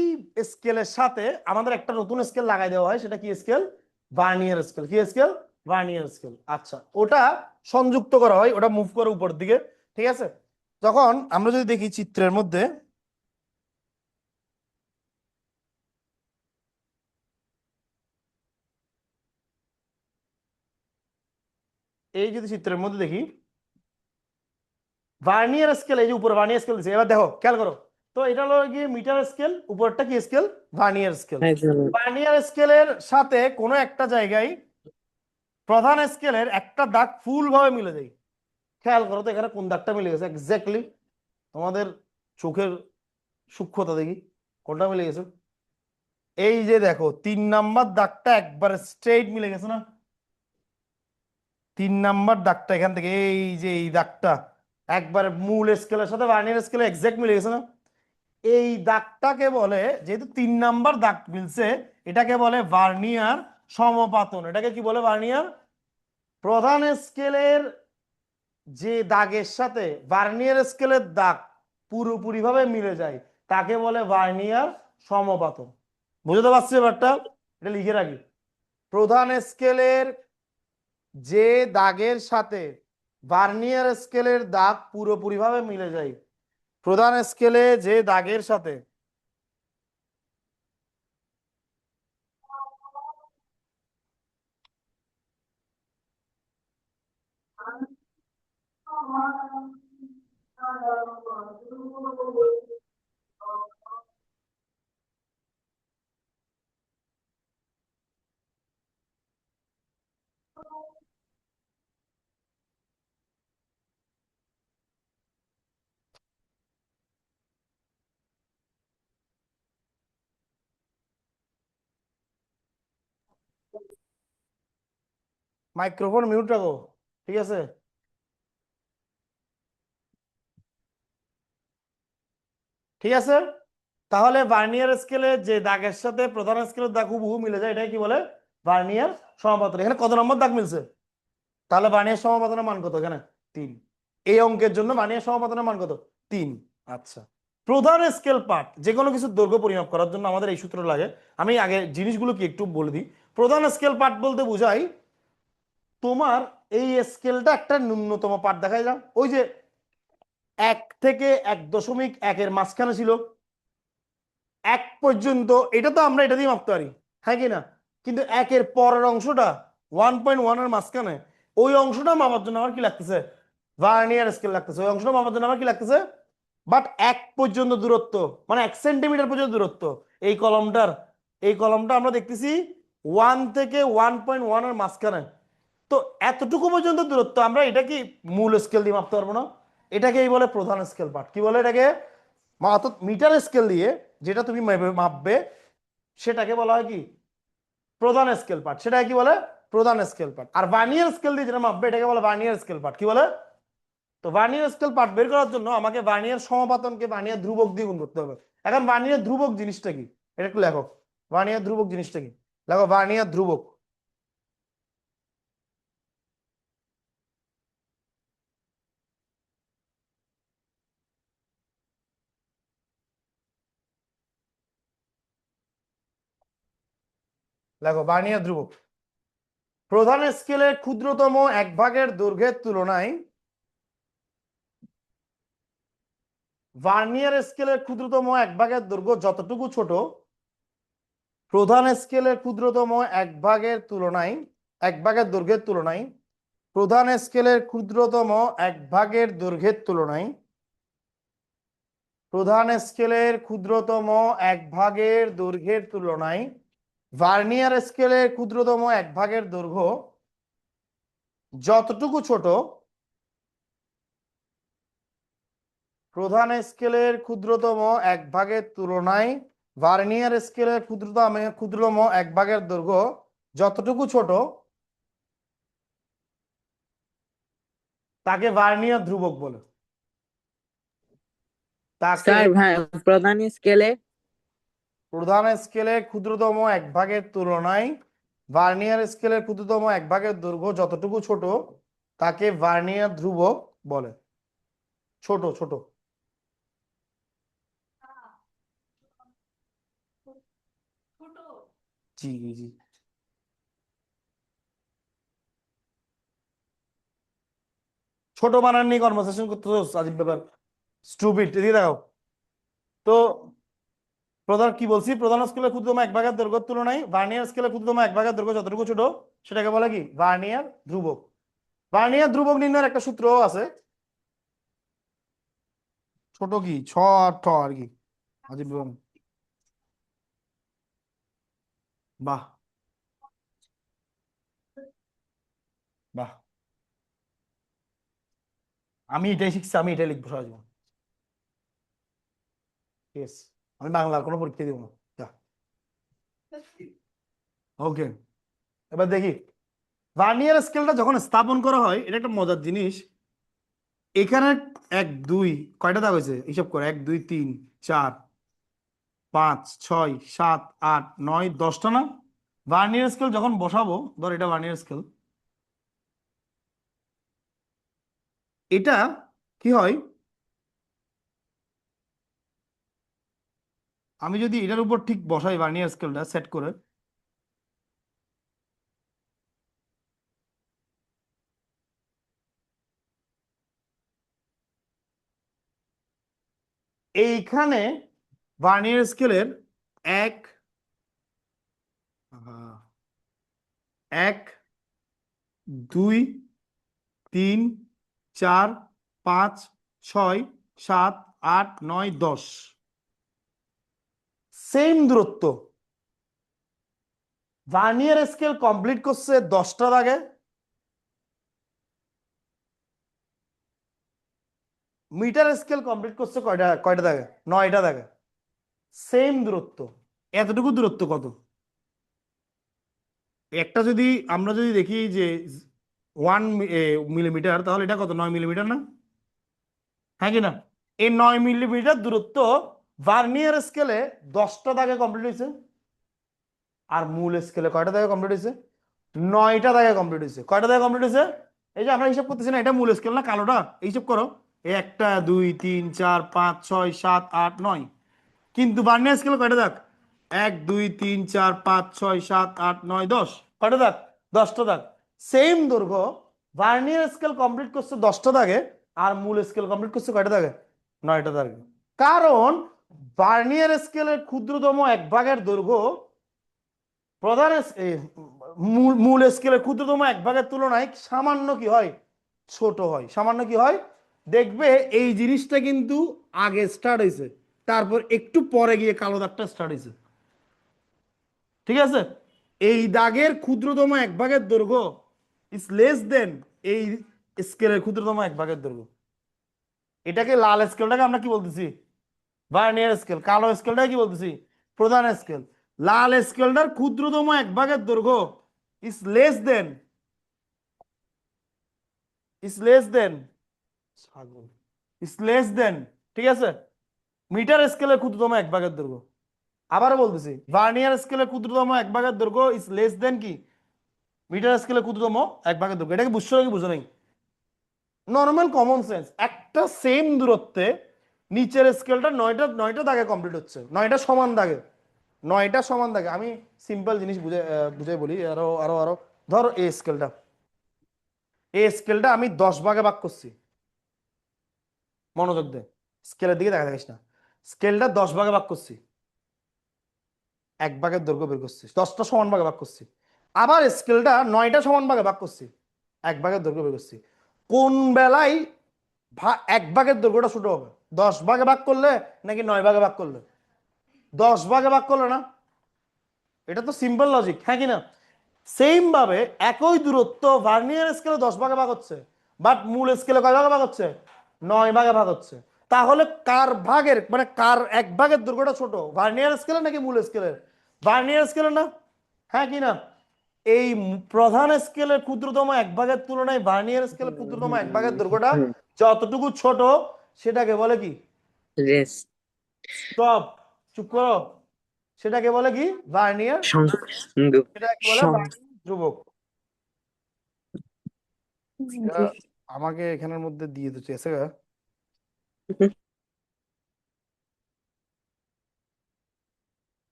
স্কেলের সাথে আমাদের একটা নতুন স্কেল লাগাই দেওয়া হয়, সেটা কি স্কেল? Vernier scale. কি স্কেল? Vernier scale. আচ্ছা, ওটা সংযুক্ত করা হয়, ওটা মুভ করে উপর দিকে। ঠিক আছে, যখন আমরা যদি দেখি চিত্রের মধ্যে, এই যদি চিত্রের মধ্যে দেখি ভার্নিয়ার স্কেল, এই যে উপরে ভার্নিয়ার স্কেল দিচ্ছে, এবার দেখো খেয়াল করো। তো এটা হলো গিয়ে মিটার স্কেল, উপরটা কি স্কেল? Vernier scale. ভার্নিয়ার স্কেলের সাথে কোনো একটা জায়গায় প্রধান স্কেলের একটা দাগ ফুল ভাবে মিলে যায়। খেয়াল করো তো এখানে কোন দাগটা মিলে গেছে এক্স্যাক্টলি, তোমাদের চোখের সূক্ষ্মতা দেখি কোনটা মিলে গেছে। এই যে দেখো 3 নাম্বার দাগটা একবার স্ট্রেইট মিলে গেছে না? 3 নাম্বার দাগটা এখান থেকে, এই যে এই দাগটা একবার মূল স্কেলের সাথে ভার্নিয়ার স্কেলে এক্স্যাক্ট মিলে গেছে না? এই দাগটাকে বলে, যেহেতু 3 নাম্বার দাগ মিলছে, এটাকে বলে ভার্নিয়ার সমপাতন। এটাকে কি বলে? ভার্নিয়ার। প্রধান স্কেলের যে দাগের সাথে ভার্নিয়ার স্কেলের দাগ পুরোপুরি ভাবে মিলে যায়, তাকে বলে ভার্নিয়ার সমপাতন। বুঝতে পারছি ব্যাপারটা? এটা লিখে রাখি। প্রধান স্কেলের যে দাগের সাথে ভার্নিয়ার স্কেলের দাগ পুরোপুরিভাবে মিলে যায়। প্রধান স্কেলে যে দাগের সাথে মাইক্রোফোন মিউট রাখো, ঠিক আছে? ঠিক আছে, তাহলে ভার্নিয়ার স্কেলে যে দাগের সাথে প্রধান স্কেলের দাগ হুবহু মিলে যায়, এটা কি বলে? ভার্নিয়ার সমাপতন। এখানে কত নম্বর দাগ মিলছে? তাহলে ভার্নিয়ার সমাপতনের মান কত এখানে? 3। এই অঙ্কের জন্য ভার্নিয়ার সমাপতনের মান কত? 3। আচ্ছা, প্রধান স্কেল পার্ট, যে কোনো কিছুর দৈর্ঘ্য পরিমাপ করার জন্য আমাদের এই সূত্র লাগে। আমি আগে জিনিসগুলো কি একটু বলে দিই। প্রধান স্কেল পার্ট বলতে বোঝাই তোমার এই স্কেলটা একটা ন্যূনতম পার্ট দেখাই যাও, ওই যে 1 থেকে 1.1 মাঝখানে ছিল 1 পর্যন্ত, এটা তো আমরা এটা দিয়ে মাপতে পারি, হ্যাঁ কি না? কিন্তু 1 পরের অংশটা 1.1 এর মাঝখানে, ওই অংশটা মাপার জন্য আমার কি লাগতেছে? ভার্নিয়ার স্কেল লাগতেছে। ওই অংশটা মাপার জন্য আমার কি লাগতেছে? বাট 1 পর্যন্ত দূরত্ব, মানে 1 সেন্টিমিটার পর্যন্ত দূরত্ব, এই কলমটার, এই কলমটা আমরা দেখতেছি 1 থেকে 1.1 এর মাঝখানে। তো এতটুকু পর্যন্ত দূরত্ব আমরা এটা কি মূল স্কেল দিয়ে মাপতে পারবো না? এটাকেই বলে প্রধান স্কেল পার্ট। কি বলে এটাকে? অর্থাৎ মিটার স্কেল দিয়ে যেটা তুমি মাপবে সেটাকে বলা হয় কি? প্রধান স্কেল পার্ট। সেটা কি বলে? প্রধান স্কেল পার্ট। আর ভার্নিয়ার স্কেল দিয়ে যেটা মাপবে এটাকে বলে ভার্নিয়ার স্কেল পার্ট। কি বলে? তো ভার্নিয়ার স্কেল পার্ট বের করার জন্য আমাকে ভার্নিয়ার সমাপতনকে ভার্নিয়ার ধ্রুবক দিয়ে গুণ করতে হবে। এখন ভার্নিয়ার ধ্রুবক জিনিসটা কি এটা একটু লেখো। ভার্নিয়ার ধ্রুবক জিনিসটা কি লেখো। ভার্নিয়ার ধ্রুবক, লেখো ভার্নিয়ার ধ্রুবক। প্রধান স্কেলের ক্ষুদ্রতম 1/8 দৈর্ঘ্যের তুলনায় ভার্নিয়ার স্কেলের ক্ষুদ্রতম 1/8 দৈর্ঘ্য যতটুকু ছোট, প্রধান স্কেলের ক্ষুদ্রতম 1/8 তুলনায় 1/8 দৈর্ঘ্যের তুলনায়, প্রধান স্কেলের ক্ষুদ্রতম 1/8 দৈর্ঘ্যের তুলনায়, প্রধান স্কেলের ক্ষুদ্রতম 1/8 দৈর্ঘ্যের তুলনায় ভার্নিয়ার স্কেলের ক্ষুদ্রতম 1/8 দৈর্ঘ্য যতটুকু ছোট, প্রধান স্কেলের ক্ষুদ্রতম 1/8 তুলনায় ভার্নিয়ার স্কেলের ক্ষুদ্রতম 1/8 দৈর্ঘ্য যতটুকু ছোট, তাকে ভার্নিয়ার ধ্রুবক বলে। তাকে স্যার ভাই প্রধান স্কেলে প্রধান স্কেলের ক্ষুদ্রতম 1/8 তুলনায় ভার্নিয়ার স্কেলের ক্ষুদ্রতম 1/8 দৈর্ঘ্য যতটুকু ছোট, তাকে ভার্নিয়ার ধ্রুবক বলে। ছোট ছোট, জি জি। ছোট বানান নিয়ে কনভারসেশন করতে আজীব ব্যাপার, স্টুপিড। এদিকে দেখাও তো। প্রধান কি বলছি? প্রধান স্কেলের ক্ষুদ্রতম 1/8 দৈর্ঘ্যের তুলনায় ভার্নিয়ার স্কেলের ক্ষুদ্রতম 1/8 দৈর্ঘ্য যতটুকু ছোট, সেটাকে বলে কি? ভার্নিয়ার ধ্রুবক। ভার্নিয়ার ধ্রুবক নির্ণয়ের একটা সূত্র আছে। ছোট কি ছ আর ঠ আর কি, আজীব ব্যাপার। বাহ বাহ, আমি এটাই শিখছি, আমি এটাই লিখবো সারা জীবন। ঠিক আছে, আমি বাংলার কোনো পরীক্ষা দিব না। ওকে, এবার দেখি ভার্নিয়ার স্কেলটা যখন স্থাপন করা হয়, এটা একটা মজার জিনিস। এখানে 1 2 কয়টা দাগ হয়েছে হিসাব করে? 1 2 3 4 5 6 7 8 9 10টা না? ভার্নিয়ার স্কেল যখন বসাবো, ধর এটা ভার্নিয়ার স্কেল, এটা কি হয়? আমি যদি এটার উপর ঠিক বসাই ভার্নিয়ার স্কেলটা সেট করে, এইখানে ভার্নিয়ার স্কেলের এক, এক, দুই, তিন, চার, পাঁচ, ছয়, সাত, আট, নয়, 10 সেম দূরত্ব ভার্নিয়ার স্কেল কমপ্লিট করছে 10টা দাগে, মিটার স্কেল কমপ্লিট করছে কয়টা কয়টা দাগে? 9টা দাগে। সেম দূরত্ব, এতটুকু দূরত্ব কত? একটা যদি আমরা যদি দেখি যে 1 মিলিমিটার, তাহলে এটা কত? 9 মিলিমিটার না? হ্যাঁ কি না? এই 9 মিলিমিটার দূরত্ব ভার্নিয়ার স্কেলে 10টা দাগে কমপ্লিট হয়েছে, আর মূল স্কেলে কয়টা দাগে কমপ্লিট হয়েছে? 9টা দাগে কমপ্লিট হয়েছে। কয়টা দাগে কমপ্লিট হয়েছে? এই যে আমরা হিসাব করতেছি না, এটা মূল স্কেল না, কালোটা এই হিসাব করো। 1 2 3 4 5 6 7 8 9। কিন্তু ভার্নিয়ার স্কেলে কয়টা দাগ? 1 2 3 4 5 6 7 8 9 10। কয়টা দাগ? 10টা দাগ। সেম দৈর্ঘ্য ভার্নিয়ার স্কেল কমপ্লিট করছে 10টা দাগে, আর মূল স্কেল কমপ্লিট করছে কয়টা দাগে? 9টা দাগে। কারণ ভার্নিয়ার স্কেলের ক্ষুদ্রতম এক ভাগের দৈর্ঘ্য প্রধান মূল স্কেলের ক্ষুদ্রতম এক ভাগের তুলনায় সামান্য কি হয়? ছোট হয়। সামান্য কি হয়? দেখবে এই জিনিসটা কিন্তু আগে স্টার্ট হয়েছে, তারপর একটু পরে গিয়ে কালো দাগটা স্টার্ট হয়েছে। ঠিক আছে? এই দাগের ক্ষুদ্রতম এক ভাগের দৈর্ঘ্য ইজ লেস দেন এই স্কেলের ক্ষুদ্রতম এক ভাগের দৈর্ঘ্য। এটাকে লাল স্কেলটাকে আমরা কি বলতেছি? Vernier scale. কালো স্কেলটাকে কি বলতেছি? প্রধান স্কেল। লাল স্কেলটার ক্ষুদ্রতম এক ভাগের দৈর্ঘ্য is less than, is less than is less than, ঠিক আছে, মিটার স্কেলের ক্ষুদ্রতম এক ভাগের দৈর্ঘ্য। আবারও বলতেছি, ভার্নিয়ার স্কেলের ক্ষুদ্রতম এক ভাগের দৈর্ঘ্য ইজ লেস দেন কি? মিটার স্কেলের ক্ষুদ্রতম এক ভাগের দৈর্ঘ্য। এটাকে বুঝছো নাকি বুঝো নাই? Normal common sense. একটা সেম দূরত্বে নিচের স্কেলটা 9টা 9টা দাগে কমপ্লিট হচ্ছে, 9টা সমান দাগে, 9টা সমান দাগে। আমি সিম্পল জিনিস বুঝাই বলি, আরো আরো আরো। ধর এই স্কেলটা আমি 10 ভাগে ভাগ করছি। মনোযোগ দে, স্কেলের দিকে দেখা থাকিস না। স্কেলটা 10 ভাগে ভাগ করছি, এক ভাগের দৈর্ঘ্য বের করছি, 10টা সমান ভাগে ভাগ করছি। আবার স্কেলটা 9টা সমান ভাগে ভাগ করছি, এক ভাগের দৈর্ঘ্য বের করছি। কোন বেলায় এক ভাগের দৈর্ঘ্যটা ছোট হবে? 10 ভাগে ভাগ করলে নাকি 9 ভাগে ভাগ করলে? 10 ভাগে ভাগ করলে না? এটা তো সিম্পল লজিক, হ্যাঁ কি না? সেম ভাবে একই দূরত্ব ভার্নিয়ার স্কেলে 10 ভাগে ভাগ হচ্ছে, বাট মূল স্কেলে কয় ভাগে ভাগ হচ্ছে? 9 ভাগে ভাগ হচ্ছে। তাহলে কার ভাগের মানে কার এক ভাগের দৈর্ঘ্যটা ছোট, ভার্নিয়ার স্কেলে নাকি মূল স্কেলের? ভার্নিয়ার স্কেলে না? হ্যাঁ কি না? এই প্রধান স্কেলের ক্ষুদ্রতম এক ভাগের তুলনায় ভার্নিয়ার স্কেলের ক্ষুদ্রতম এক ভাগের দৈর্ঘ্যটা যতটুকু ছোট, সেটাকে বলে কি? রেস্ট। স্টপ, চুপ করো। সেটাকে বলে কি? ভার্নিয়ার। সেটাকে বলে ভার্নিয়ার ধ্রুবক। এটা আমাকে এখানের মধ্যে দিয়ে দিচ্ছে এসে গা।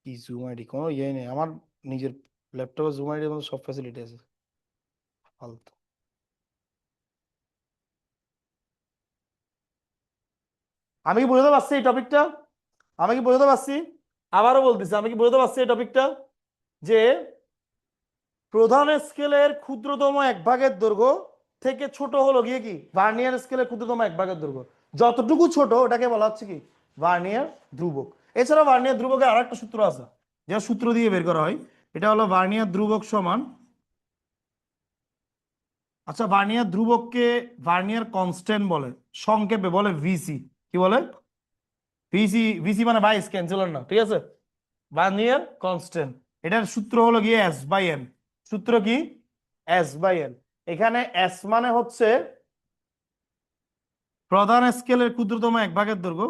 কি জুম আইডি, কোনো ইয়ে নেই আমার। নিজের ল্যাপটপে জুম আইডির মধ্যে সব ফ্যাসিলিটি আছে, ফালতু। আমি কি বুঝতে পারছি এই টপিকটা? আমি কি বুঝতে পারছি? আবারও বলতেছি, আমি কি বুঝতে পারছি এই টপিকটা? যে প্রধান স্কেলের ক্ষুদ্রতম এক ভাগের দৈর্ঘ্য থেকে ছোট হলো গিয়ে কি? ভার্নিয়ার স্কেলের ক্ষুদ্রতম এক ভাগের দৈর্ঘ্য। যতটুকু ছোট ওটাকে বলা হচ্ছে কি? ভার্নিয়ার ধ্রুবক। এছাড়া ভার্নিয়ার ধ্রুবকের আর একটা সূত্র আছে, যে সূত্র দিয়ে বের করা হয়। এটা হলো ভার্নিয়ার ধ্রুবক সমান, আচ্ছা ভার্নিয়ার ধ্রুবককে ভার্নিয়ার কনস্ট্যান্ট বলে, সংক্ষেপে বলে ভিসি। কি বলে? ভিসি। ভিসি মানে ভাইস ক্যান্সেলর না, ঠিক আছে? Vernier constant. এটার সূত্র হলো গিয়ে এস বাই এন। সূত্র কি? S by N. এখানে এস মানে হচ্ছে প্রধান স্কেলের ক্ষুদ্রতম এক ভাগের দৈর্ঘ্য,